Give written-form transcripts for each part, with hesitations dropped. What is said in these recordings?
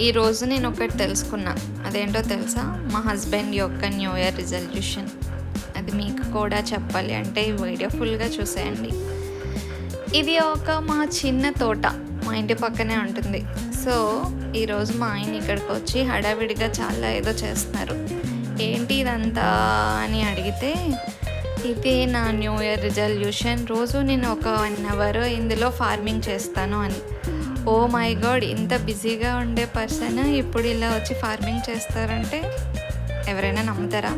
ఈరోజు నేను ఒకటి తెలుసుకున్నా. అదేంటో తెలుసా? మా హస్బెండ్ యొక్క న్యూ ఇయర్ రిజల్యూషన్. అది మీకు కూడా చెప్పాలి అంటే ఈ వీడియో ఫుల్గా చూసేయండి. ఇది మా చిన్న తోట మా ఇంటి పక్కనే ఉంటుంది. సో ఈరోజు మా ఆయన ఇక్కడికి వచ్చి హడావిడిగా చాలా ఏదో చేస్తున్నారు. ఏంటి ఇదంతా అని అడిగితే, ఇదే నా న్యూ ఇయర్ రిజల్యూషన్, రోజు నేను ఒక 1 అవర్ ఇందులో ఫార్మింగ్ చేస్తాను అని. ఓ మై గాడ్, ఇంత బిజీగా ఉండే పర్సన్ ఇప్పుడు ఇలా వచ్చి ఫార్మింగ్ చేస్తారంటే ఎవరైనా నమ్ముతారా?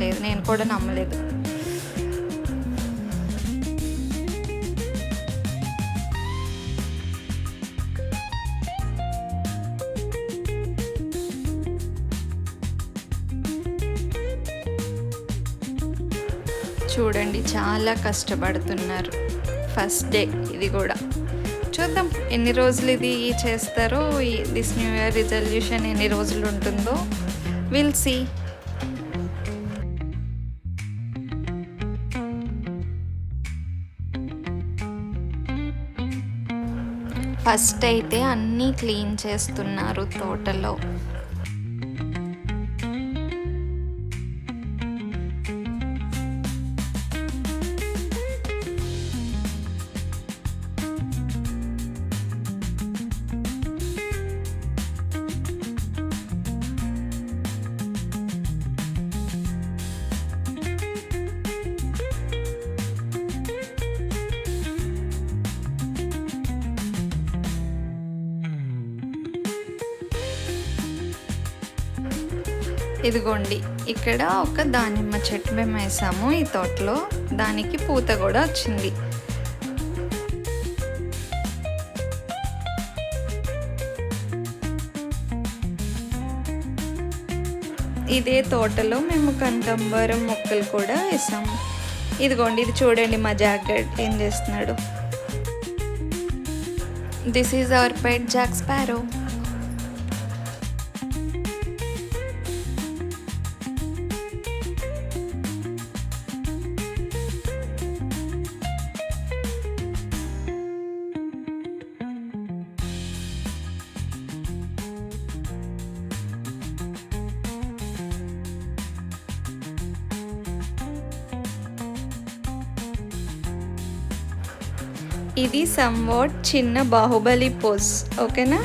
లేదు, నేను కూడా నమ్మలేదు. చూడండి, చాలా కష్టపడుతున్నారు. ఫస్ట్ డే ఇది కూడా. చూద్దాం ఎన్ని రోజులు ఇది చేస్తారో, దిస్ న్యూ ఇయర్ రిజల్యూషన్ ఎన్ని రోజులు ఉంటుందో, విల్ సీ. ఫస్ట్ అయితే అన్నీ క్లీన్ చేస్తున్నారు తోటలో. ఇదిగోండి, ఇక్కడ ఒక దానిమ్మ చెట్టు మేము వేసాము ఈ తోటలో. దానికి పూత కూడా వచ్చింది. ఇదే తోటలో మేము కనకాంబరం మొక్కలు కూడా వేసాము. ఇదిగోండి, ఇది చూడండి మా జాకెట్ ఏం చేస్తున్నాడు. This is our pet Jack sparrow. ఇది సమ్వాట్ చిన్న బాహుబలి పోజ్, ఓకేనా?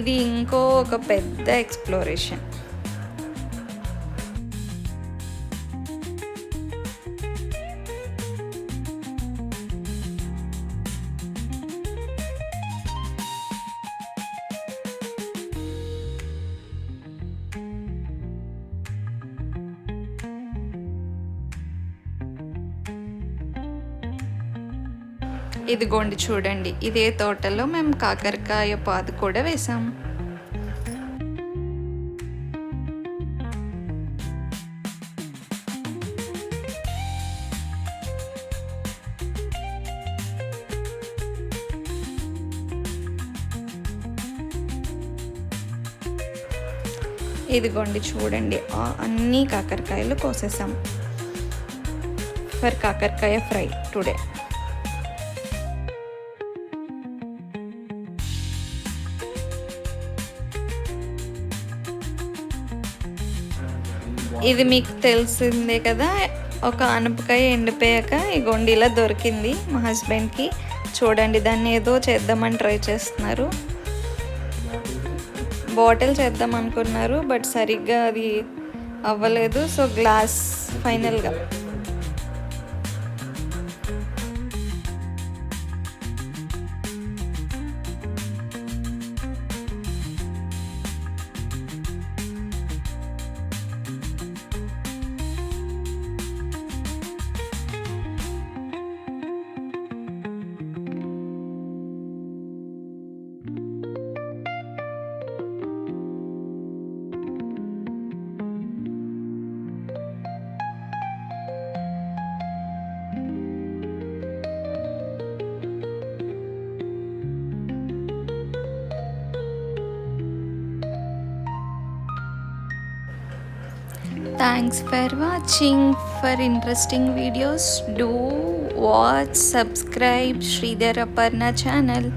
ఇది ఇంకో ఒక పెద్ద ఎక్స్ప్లోరేషన్. ఇదిగోండి చూడండి, ఇదే తోటలో మేము కాకరకాయ పాదు కూడా వేసాం. ఇదిగోండి చూడండి, అన్ని కాకరకాయలు కోసేసాం ఫర్ కాకరకాయ ఫ్రై టుడే. ఇది మీకు తెలిసిందే కదా, ఒక ఆనపకాయ ఎండిపోయాక ఈ గొండిలా దొరికింది మా హస్బెండ్కి. చూడండి, దాన్ని ఏదో చేద్దామని ట్రై చేస్తున్నారు. బాటిల్ చేద్దాం అనుకున్నారు, బట్ సరిగ్గా అది అవ్వలేదు. సో గ్లాస్ ఫైనల్గా. Thanks for watching. For interesting videos do watch, subscribe Sridhar Aparna channel.